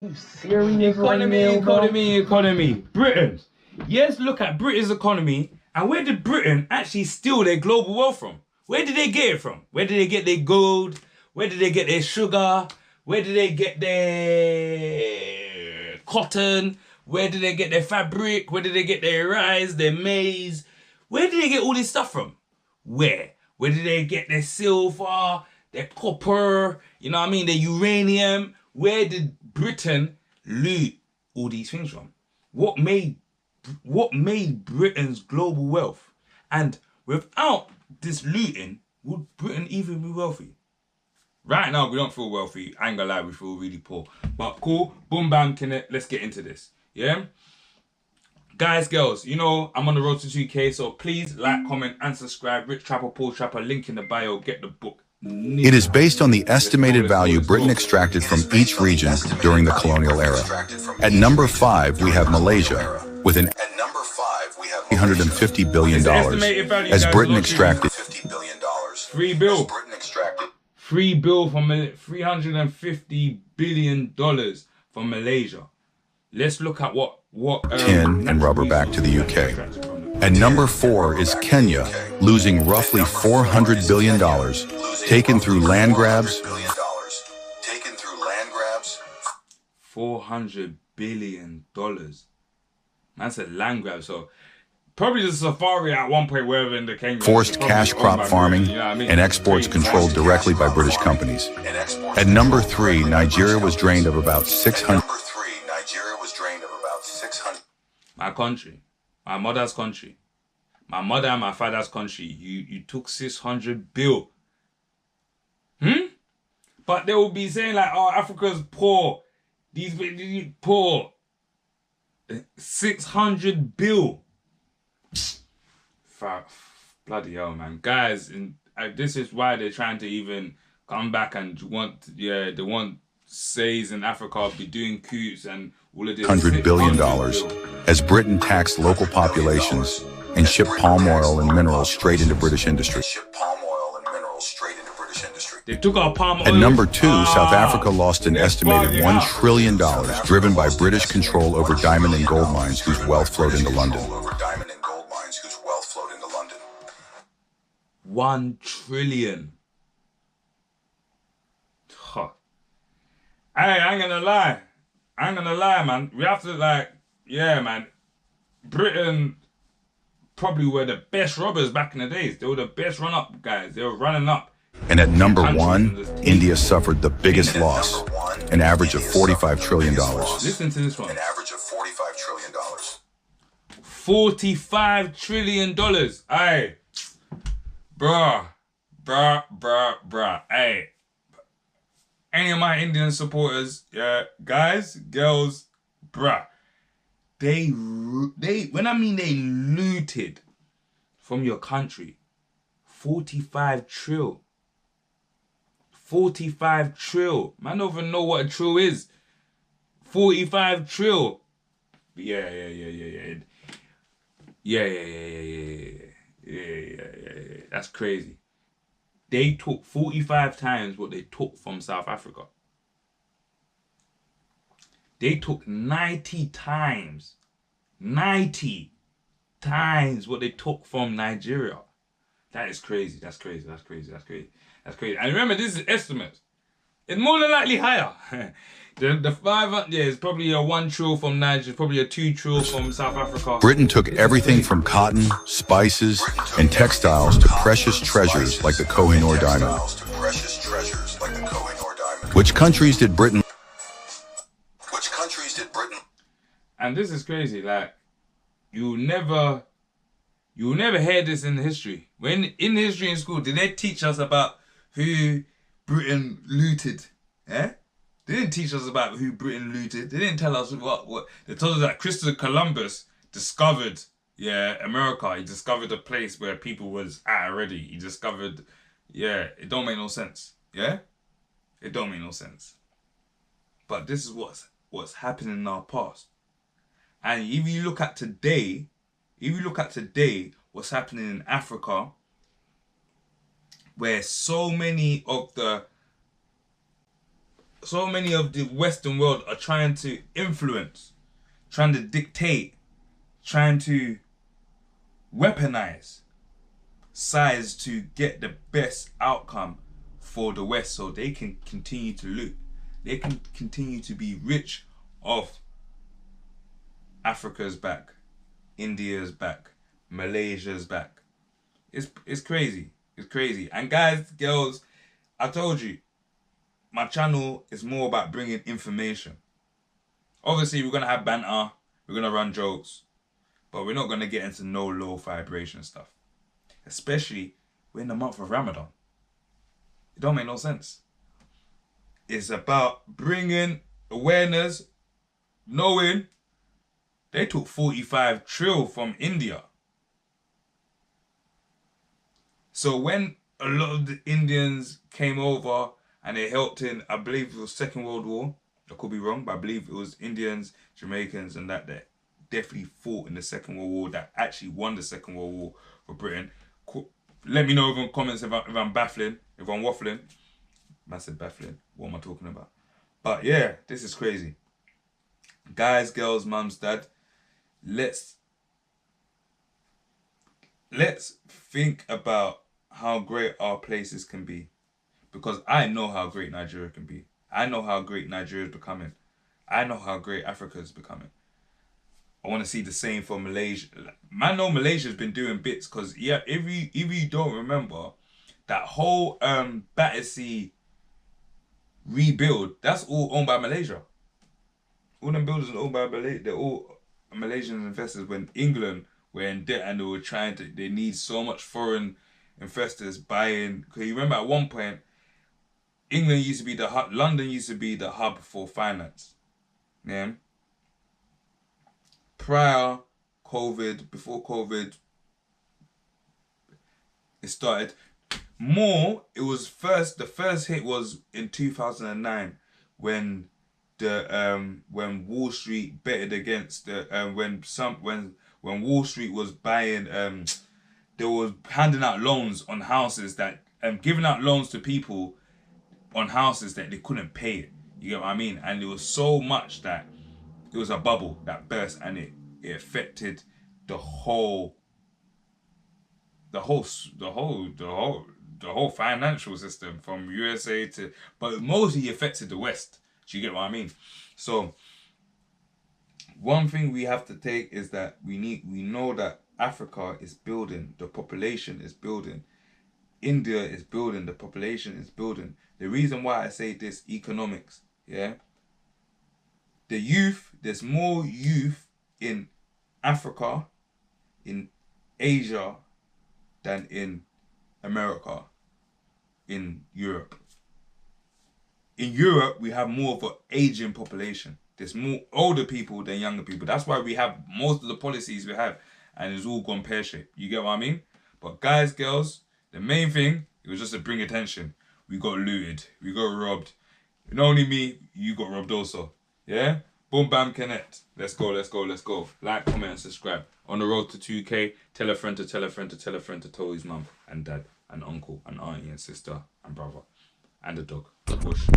You serious right now, bro? Economy. Britain. Yes, look at Britain's economy. And where did Britain actually steal their global wealth from? Where did they get it from? Where did they get their gold? Where did they get their sugar? Where did they get their cotton? Where did they get their fabric? Where did they get their rice, their maize? Where did they get all this stuff from? Where? Where did they get their silver, their copper, you know what I mean, their uranium? Where did Britain loot all these things from? What made Britain's global wealth? And without this looting, would Britain even be wealthy? Right now, we don't feel wealthy. I ain't gonna lie, we feel really poor. But cool, boom, bam, let's get into this. Yeah? Guys, girls, you know, I'm on the road to 2K, so please like, comment, and subscribe. Rich Trapper, Paul Trapper, link in the bio, get the book. It is based on the estimated value Britain extracted from each region during the colonial era. At number 5, we have Malaysia, with an $350 billion, as Britain extracted $3 billion from $350 billion from Malaysia. Let's look at what tin and rubber back to the UK. At number 4 is Kenya, losing roughly $400 billion, taken through land grabs. $400 billion. That's a land grab. So probably the safari at one point, wherever in the Kenya. Forced cash crop farming, you know what I mean? And exports controlled directly by British companies. At number 3, Nigeria was drained of about 600. My country, my mother's country, my mother and my father's country. You took 600 bill. But they will be saying like, oh, Africa's poor. These poor. 600 bill. Bloody hell, man. Guys, this is why they're trying to even come back and they want says in Africa be doing coups and all of this. $100 billion, as Britain taxed local populations and shipped palm oil and minerals straight into British industry. They took our palm oil. At number 2, South Africa lost an estimated $1 trillion, driven by British control over diamond and gold mines whose wealth flowed into London. 1 trillion. Huh. Hey, I ain't gonna lie, man. We have to man. Britain probably were the best robbers back in the days. They were the best run-up guys. They were running up. And at number 1, India suffered the biggest loss, an average of $45 trillion. Listen to this one. An average of $45 trillion. $45 trillion. Aye. Bruh. Hey. Any of my Indian supporters, guys, girls, bruh. They when I mean they looted from your country, 45 trill. 45 trill. Man don't even know what a trill is. 45 trill. Yeah. That's crazy. They took 45 times what they took from South Africa. They took 90 times what they took from Nigeria. That is crazy. That's crazy. And remember, this is estimates. It's more than likely higher. The 500, it's probably a 1 trill from Nigeria, probably a 2 trill from South Africa. Britain took everything from cotton, spices, and textiles to precious treasures like the Kohinoor diamond. Which countries did Britain? And this is crazy. Like, you'll never hear this in history. When in history in school, did they teach us about who Britain looted? Eh? They didn't teach us about who Britain looted. They didn't tell us what. They told us that Christopher Columbus discovered, America. He discovered a place where people was at already. He discovered, it don't make no sense. Yeah? It don't make no sense. But this is what's happening in our past. And if you look at today, what's happening in Africa, where so many of the of the Western world are trying to influence, trying to dictate, trying to weaponize size to get the best outcome for the West, so they can continue to loot. They can continue to be rich off Africa's back, India's back, Malaysia's back. It's crazy. It's crazy. And guys, girls, I told you, my channel is more about bringing information. Obviously, we're going to have banter. We're going to run jokes. But we're not going to get into no low vibration stuff. Especially, we're in the month of Ramadan. It don't make no sense. It's about bringing awareness, knowing they took 45 trill from India. So when a lot of the Indians came over and they helped in, I believe it was Second World War. I could be wrong, but I believe it was Indians, Jamaicans and that definitely fought in the Second World War, that actually won the Second World War for Britain. Let me know in the comments if I'm baffling, if I'm waffling. I said baffling. What am I talking about? But yeah, this is crazy. Guys, girls, mums, dad, let's think about how great our places can be. Because I know how great Nigeria can be. I know how great Nigeria is becoming. I know how great Africa is becoming. I want to see the same for Malaysia. I know Malaysia's been doing bits because, yeah, if you don't remember, that whole Battersea rebuild, that's all owned by Malaysia. All them buildings are owned by Malaysia. They're all Malaysian investors. When England were in debt and they need so much foreign investors buying. Because you remember at one point, England used to be the hub, London used to be the hub for finance. Yeah. Prior COVID, before COVID, it started. It was the first hit was in 2009 when when Wall Street betted against when Wall Street was buying they was handing out loans on houses that giving out loans to people on houses that they couldn't pay it. You get what I mean? And it was so much that it was a bubble that burst, and it affected the whole financial system from USA to, but mostly affected the West. Do you get what I mean? So one thing we have to take is that we know that Africa is building, the population is building, India is building, the population is building. The reason why I say this, economics, yeah. The youth, there's more youth in Africa, in Asia, than in America, in Europe. In Europe, we have more of an aging population. There's more older people than younger people. That's why we have most of the policies we have, and it's all gone pear-shaped. You get what I mean? But guys, girls, the main thing, it was just to bring attention. We got looted. We got robbed. Not only me, you got robbed also. Yeah? Boom, bam, connect. Let's go, let's go, let's go. Like, comment, and subscribe. On the road to 2K, tell a friend to tell a friend to tell a friend to tell his mum and dad and uncle and auntie and sister and brother and the dog. Push.